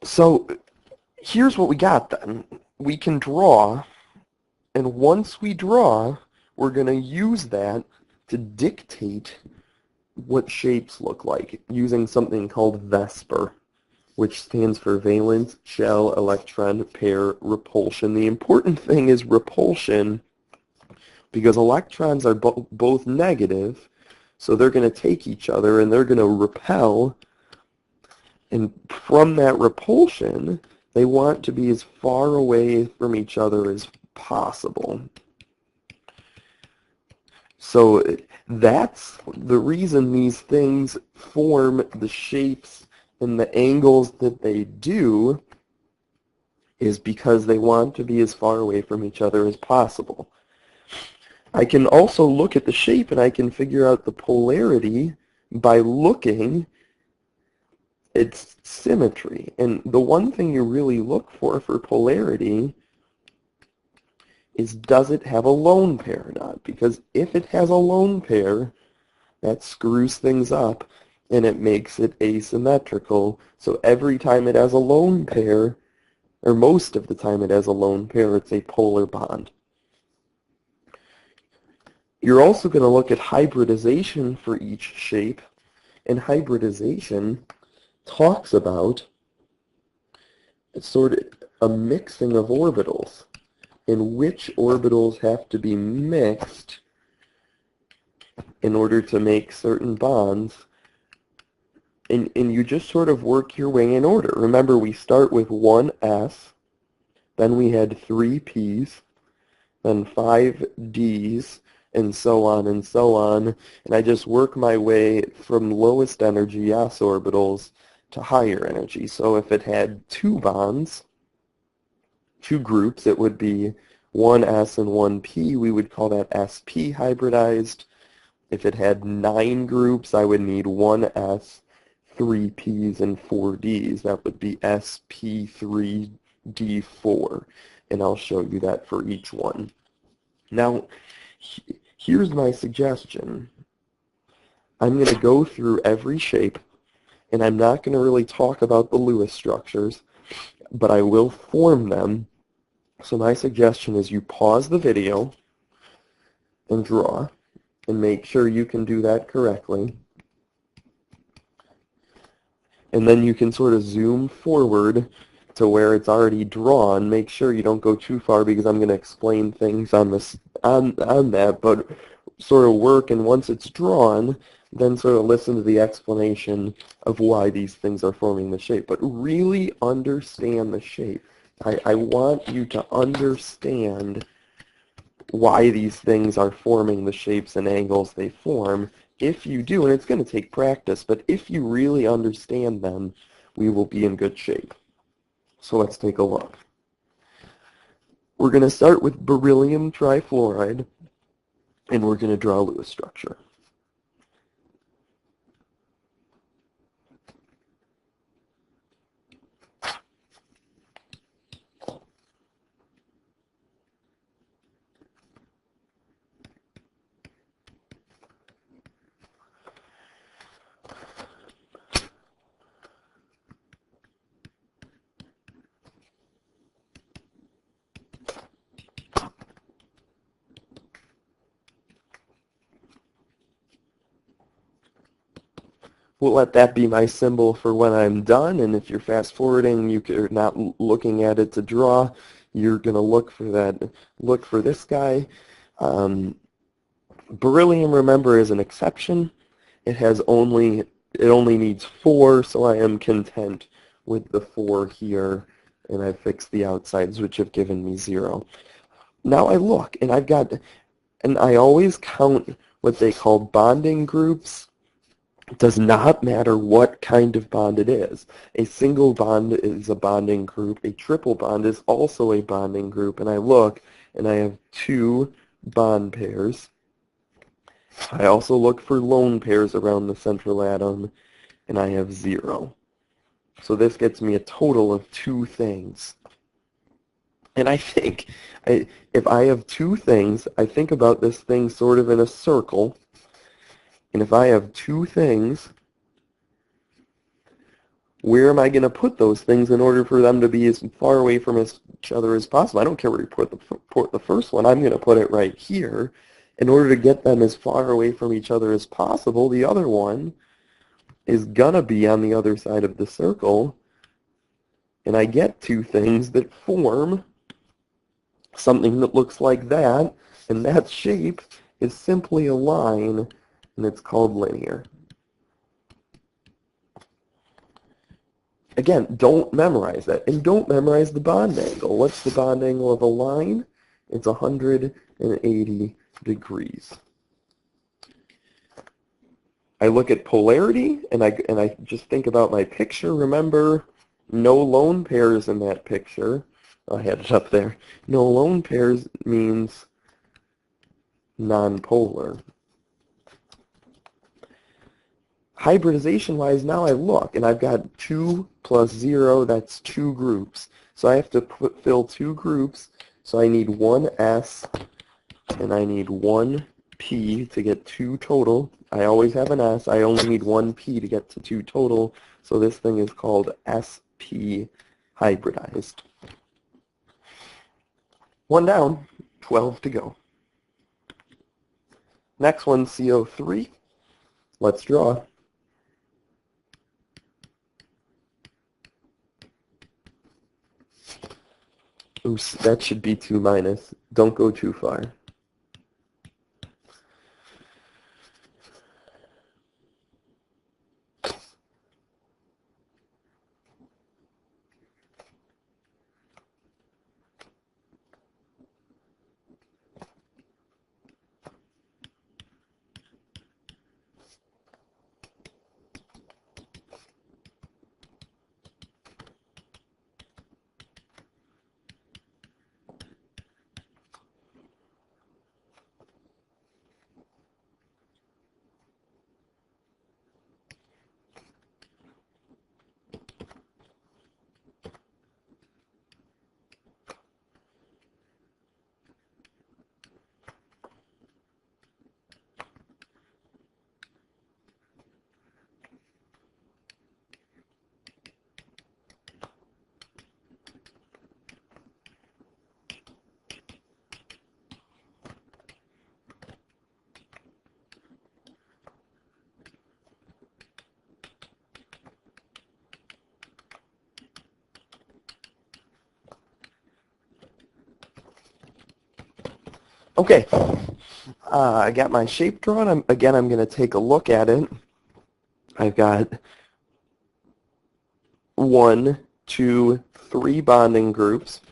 So here's what we got then. We can draw, and once we draw, we're going to use that to dictate what shapes look like using something called VSEPR, which stands for valence shell electron pair repulsion. The important thing is repulsion because electrons are both negative, so they're going to take each other and they're going to repel, and from that repulsion, they want to be as far away from each other as possible. So that's the reason these things form the shapes and the angles that they do, is because they want to be as far away from each other as possible. I can also look at the shape and I can figure out the polarity by looking its symmetry. And the one thing you really look for polarity is, does it have a lone pair or not? Because if it has a lone pair, that screws things up and it makes it asymmetrical. So every time it has a lone pair, or most of the time it has a lone pair, it's a polar bond. You're also going to look at hybridization for each shape, and hybridization talks about sort of a mixing of orbitals, and which orbitals have to be mixed in order to make certain bonds. And you just sort of work your way in order. Remember, we start with one S, then we had 3 P's, then 5 D's, and so on and so on. And I just work my way from lowest energy S orbitals to higher energy. So if it had 2 bonds, 2 groups, it would be 1 S and 1 P. We would call that SP hybridized. If it had 9 groups, I would need 1 S, 3 P's, and 4 D's. That would be SP3D4. And I'll show you that for each one. Now, here's my suggestion. I'm going to go through every shape, and I'm not going to really talk about the Lewis structures, but I will form them. So my suggestion is you pause the video and draw, and make sure you can do that correctly. And then you can sort of zoom forward to where it's already drawn. Make sure you don't go too far because I'm going to explain things on this on that, but sort of work, and once it's drawn, then sort of listen to the explanation of why these things are forming the shape. But really understand the shape. I want you to understand why these things are forming the shapes and angles they form. If you do, and it's going to take practice, but if you really understand them, we will be in good shape. So let's take a look. We're going to start with beryllium trifluoride, and we're going to draw a Lewis structure. We'll let that be my symbol for when I'm done, and if you're fast forwarding, you're not looking at it to draw, you're going to look for that. Look for this guy. Beryllium, remember, is an exception. It only needs 4, so I am content with the 4 here, and I've fixed the outsides, which have given me 0. Now I look, and I always count what they call bonding groups. It does not matter what kind of bond it is. A single bond is a bonding group. A triple bond is also a bonding group. And I look, and I have 2 bond pairs. I also look for lone pairs around the central atom, and I have 0. So this gets me a total of 2 things. And I think, if I have 2 things, I think about this thing sort of in a circle. And if I have 2 things, where am I going to put those things in order for them to be as far away from each other as possible? I don't care where you put the first one. I'm going to put it right here. In order to get them as far away from each other as possible, the other one is going to be on the other side of the circle. And I get two things that form something that looks like that. And that shape is simply a line, and it's called linear. Again, don't memorize that. And don't memorize the bond angle. What's the bond angle of a line? It's 180 degrees. I look at polarity, and I just think about my picture. Remember, no lone pairs in that picture. I had it up there. No lone pairs means nonpolar. Hybridization-wise, now I look, and I've got 2 plus 0, that's 2 groups. So I have to fill 2 groups, so I need 1 S, and I need 1 P to get 2 total. I always have an S. I only need 1 P to get to 2 total, so this thing is called SP hybridized. 1 down, 12 to go. Next one, CO3. Let's draw. Oops, that should be 2 minus. Don't go too far. Okay, I got my shape drawn. Again, I'm going to take a look at it. I've got 1, 2, 3 bonding groups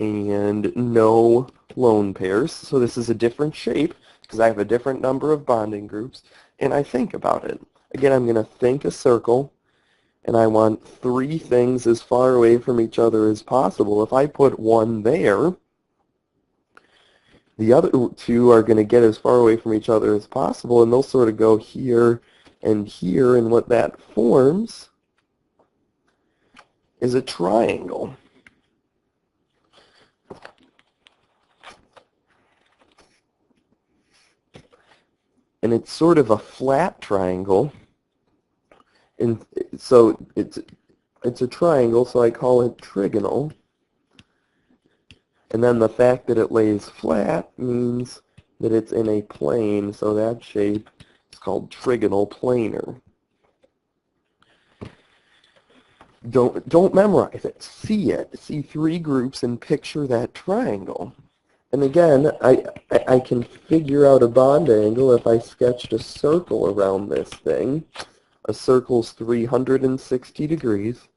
and no lone pairs. So this is a different shape because I have a different number of bonding groups. And I think about it. Again, I'm going to think a circle, and I want 3 things as far away from each other as possible. If I put 1 there, the other 2 are going to get as far away from each other as possible, and they'll sort of go here, and what that forms is a triangle. And it's sort of a flat triangle, and so it's a triangle, so I call it trigonal. And then the fact that it lays flat means that it's in a plane, so that shape is called trigonal planar. Don't memorize it. See it. See 3 groups and picture that triangle. And again, I can figure out a bond angle if I sketched a circle around this thing. A circle's 360 degrees.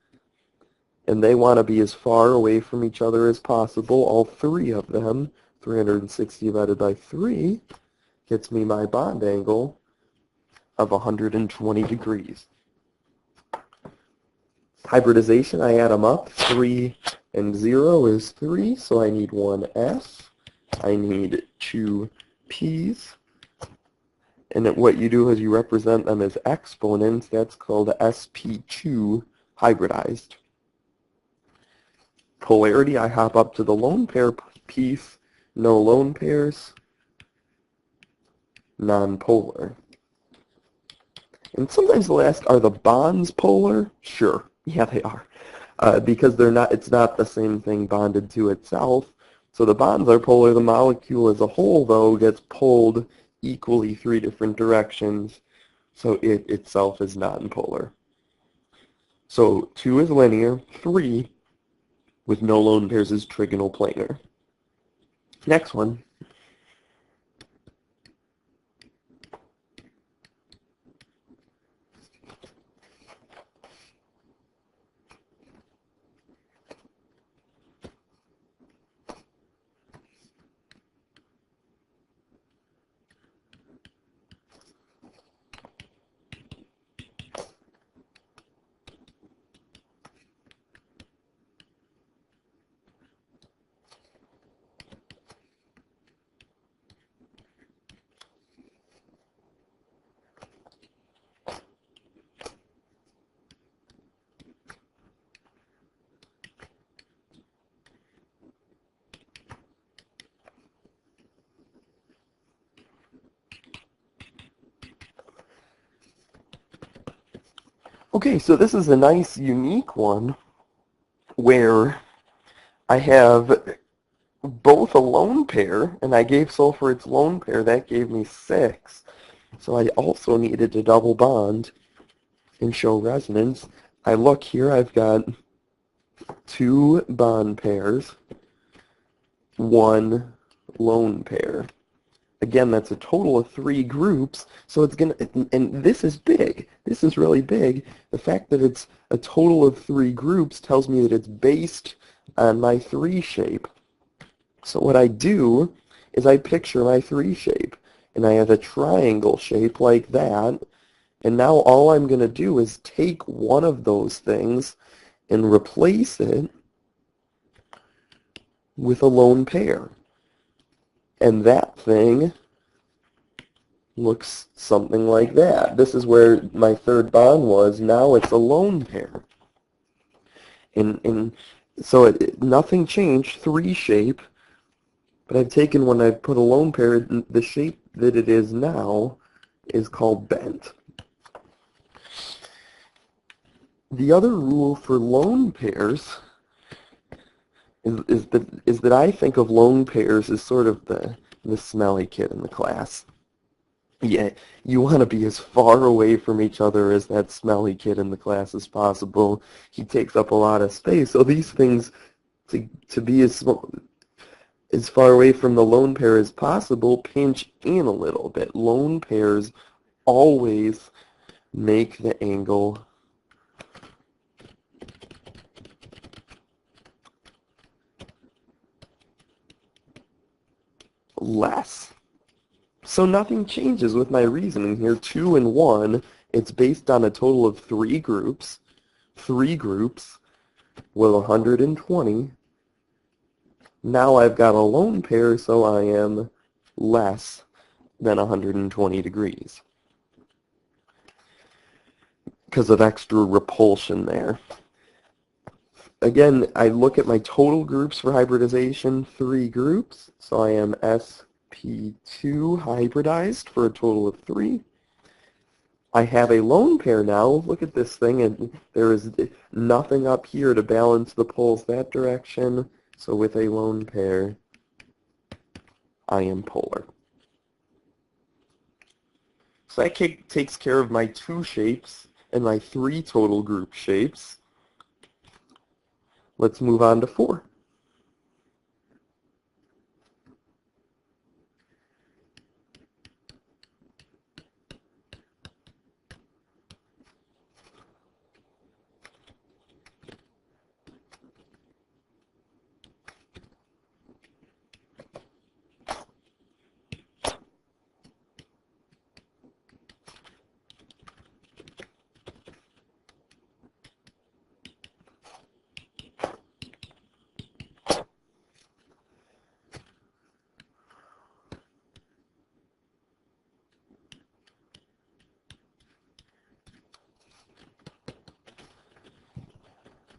And they want to be as far away from each other as possible, all 3 of them. 360 divided by 3 gets me my bond angle of 120 degrees. Hybridization, I add them up. 3 and 0 is 3, so I need 1 S. I need 2 P's. And what you do is you represent them as exponents. That's called sp2 hybridized. Polarity, I hop up to the lone pair piece, no lone pairs, nonpolar. And sometimes they'll ask, are the bonds polar? Sure, yeah, they are. Because they're not, it's not the same thing bonded to itself. So the bonds are polar. The molecule as a whole, though, gets pulled equally 3 different directions. So it itself is nonpolar. So 2 is linear, 3 with no lone pairs is trigonal planar. Next one. Okay, so this is a nice, unique one where I have both a lone pair, and I gave sulfur its lone pair. That gave me 6. So I also needed to double bond and show resonance. I look here, I've got 2 bond pairs, 1 lone pair. Again, that's a total of 3 groups, so it's going to, and this is big. This is really big. The fact that it's a total of 3 groups tells me that it's based on my 3 shape. So what I do is I picture my 3 shape, and I have a triangle shape like that, and now all I'm going to do is take one of those things and replace it with a lone pair. And that thing looks something like that. This is where my 3rd bond was. Now it's a lone pair. And so nothing changed, 3 shape, but I've taken when I put a lone pair, the shape that it is now is called bent. The other rule for lone pairs is that I think of lone pairs as sort of the smelly kid in the class. Yeah, you want to be as far away from each other as that smelly kid in the class as possible. He takes up a lot of space. So these things, to be as far away from the lone pair as possible, pinch in a little bit. Lone pairs always make the angle less. So nothing changes with my reasoning here. 2 and 1, it's based on a total of 3 groups. 3 groups with 120. Now I've got a lone pair, so I am less than 120 degrees because of extra repulsion there. Again, I look at my total groups for hybridization, 3 groups, so I am sp2 hybridized for a total of 3. I have a lone pair now. Look at this thing, and there is nothing up here to balance the poles that direction. So with a lone pair, I am polar. So that takes care of my 2 shapes and my 3 total group shapes. Let's move on to 4.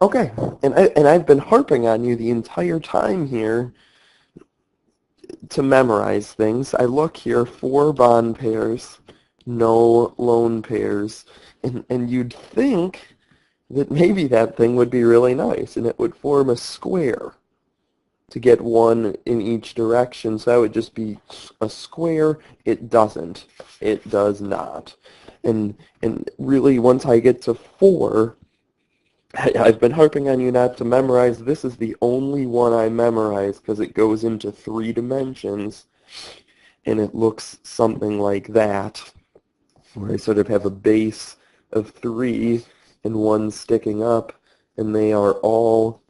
Okay, and I've been harping on you the entire time here to memorize things. I look here, 4 bond pairs, no lone pairs. And you'd think that maybe that thing would be really nice, and it would form a square to get one in each direction. So that would just be a square. It doesn't. It does not. And really, once I get to 4, I've been harping on you not to memorize. This is the only one I memorize because it goes into 3 dimensions, and it looks something like that, where I sort of have a base of 3 and one sticking up, and they are all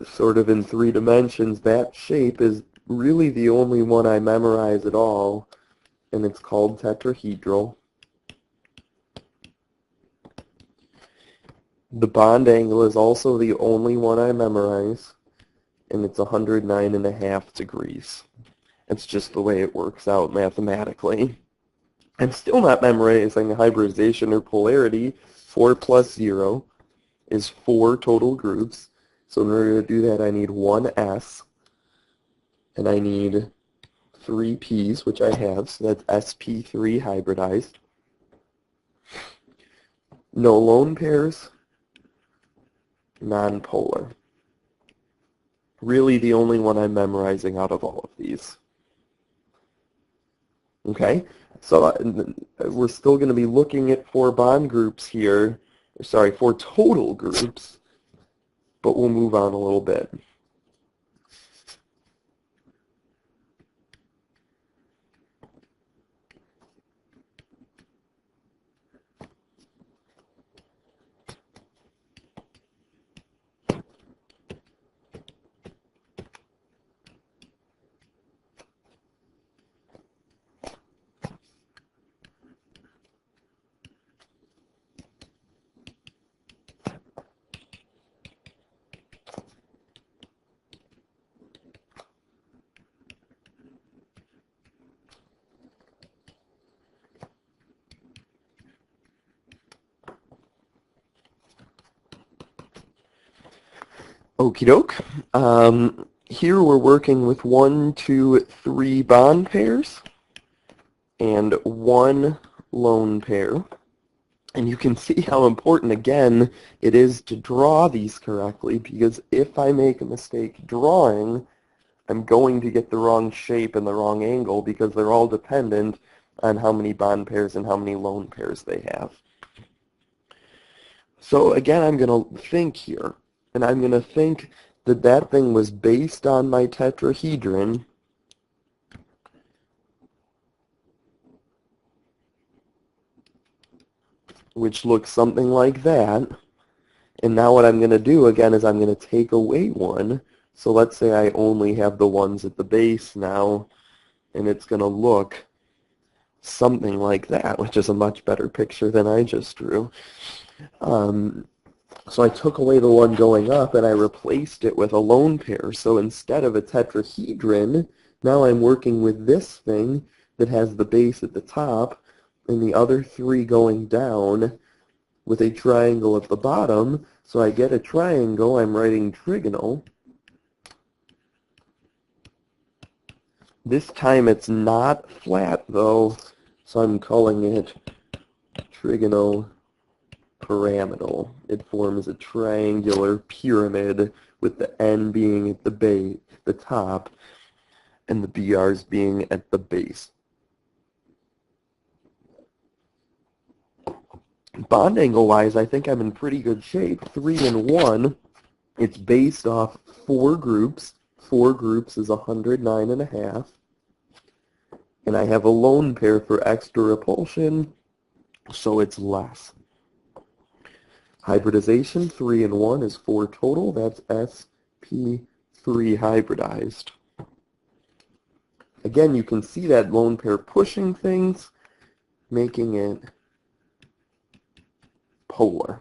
sort of in 3 dimensions. That shape is really the only one I memorize at all, and it's called tetrahedral. The bond angle is also the only one I memorize, and it's 109.5 degrees. It's just the way it works out mathematically. I'm still not memorizing hybridization or polarity. 4 plus 0 is 4 total groups. So in order to do that, I need 1 S, and I need 3 P's, which I have, so that's sp3 hybridized. No lone pairs, nonpolar. Really the only one I'm memorizing out of all of these. Okay, so we're still going to be looking at 4 bond groups here, sorry, 4 total groups, but we'll move on a little bit. Okie doke. Here we're working with 1, 2, 3 bond pairs and 1 lone pair. And you can see how important, again, it is to draw these correctly, because if I make a mistake drawing, I'm going to get the wrong shape and the wrong angle, because they're all dependent on how many bond pairs and how many lone pairs they have. So again, I'm going to think here, and I'm going to think that that thing was based on my tetrahedron, which looks something like that. And now what I'm going to do, again, is I'm going to take away 1. So let's say I only have the ones at the base now, and it's going to look something like that, which is a much better picture than I just drew. So I took away the one going up, and I replaced it with a lone pair. So instead of a tetrahedron, now I'm working with this thing that has the base at the top, and the other 3 going down with a triangle at the bottom. So I get a triangle. I'm writing trigonal. This time it's not flat, though, so I'm calling it trigonopyramidal. It forms a triangular pyramid with the N being at the top, and the BRs being at the base. Bond angle-wise, I think I'm in pretty good shape. 3 and 1, it's based off 4 groups. 4 groups is 109.5. And I have a lone pair for extra repulsion, so it's less. Hybridization, 3 and 1 is 4 total. That's sp3 hybridized. Again, you can see that lone pair pushing things, making it polar.